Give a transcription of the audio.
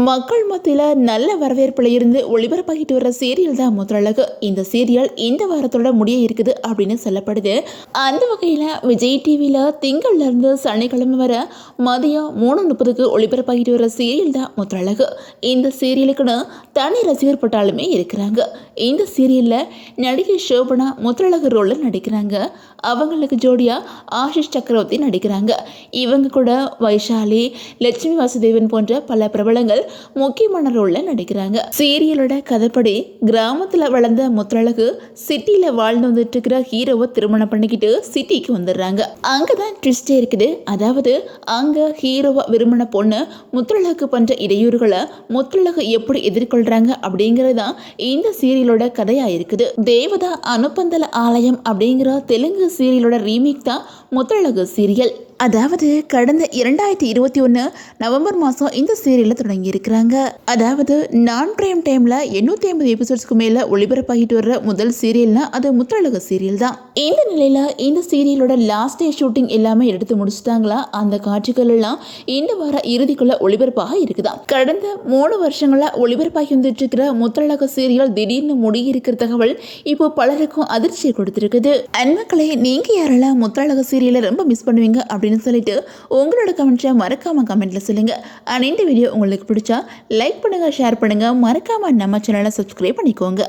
மக்கள் மத்தியில் நல்ல வரவேற்பில் இருந்து ஒளிபரப்பாகிட்டு வர சீரியல் தான் முத்தழகு. இந்த சீரியல் இந்த வாரத்தோட முடிய இருக்குது அப்படின்னு சொல்லப்படுது. அந்த வகையில் விஜய் டிவியில் திங்கள்லேருந்து சனிக்கிழமை வர மதியம் 3:30க்கு ஒளிபரப்பாகிட்டு வர சீரியல் தான் முத்தழகு. இந்த சீரியலுக்குன்னு தனி ரசிகர் பட்டாலுமே இருக்கிறாங்க. இந்த சீரியலில் நடிகை ஷோபனா முத்தழகு ரோலில் நடிக்கிறாங்க. அவங்களுக்கு ஜோடியாக ஆஷிஷ் சக்கரவர்த்தி நடிக்கிறாங்க. இவங்க கூட வைஷாலி, லட்சுமி வாசுதேவன் போன்ற பல பிரபலங்கள் முக்கியமான ரோலில் நடிக்கிறாங்க. சீரியலோட கதைப்படி கிராமத்தில் வளர்ந்த முத்தழகு சிட்டியில் வாழ்ந்து வந்துட்டு இருக்கிற ஹீரோவை திருமணம் பண்ணிக்கிட்டு சிட்டிக்கு வந்துடுறாங்க. அங்கே தான் ட்விஸ்டே இருக்குது. அதாவது அங்கே ஹீரோவை விரும்பின பொண்ணு முத்தழகு பண்ணுற இடையூறுகளை முத்தழகு எப்படி எதிர்கொள்கிறாங்க அப்படிங்கிறது தான் இந்த சீரியலோட கதையாக இருக்குது. தேவதா அனுப்பந்தல ஆலயம் அப்படிங்கிற தெலுங்கு சீரியலோட ரீமேக் தான் முத்தழகு சீரியல். அதாவது கடந்த 2021 நவம்பர் மாதம் இந்த சீரியலில் தொடங்கி இருக்கிறாங்க. அதாவது நான் பிரைம் டைமில் 850 எபிசோட்ஸ்க்கு மேலே ஒளிபரப்பாகிட்டு வர்ற முதல் சீரியல்னா அது முத்தழகு சீரியல் தான். இந்த நிலையில் இந்த சீரியலோட லாஸ்ட் டே ஷூட்டிங் எல்லாமே எடுத்து முடிச்சுட்டாங்களா. அந்த காட்சிகள் எல்லாம் இந்த வார இறுதிக்குள்ள ஒளிபரப்பாக இருக்குதான். கடந்த 3 வருஷங்களா ஒளிபரப்பாகி வந்துட்டு இருக்கிற முத்தழகு சீரியல் திடீர்னு முடியிருக்கிற தகவல் இப்போ பலருக்கும் அதிர்ச்சியை கொடுத்துருக்குது. அன்மக்களே, நீங்க யாரெல்லாம் முத்தழகு சீரியலை ரொம்ப மிஸ் பண்ணுவீங்க அப்படின்னு சொல்லிட்டு உங்களோட கமெண்ட்ஸை மறக்காம கமெண்ட்ல சொல்லுங்க. அண்ட் இந்த வீடியோ உங்களுக்கு பிடிச்சா லைக் பண்ணுங்க, ஷேர் பண்ணுங்க, மறக்காம நம்ம சேனலை சப்ஸ்கிரைப் பண்ணிக்கோங்க.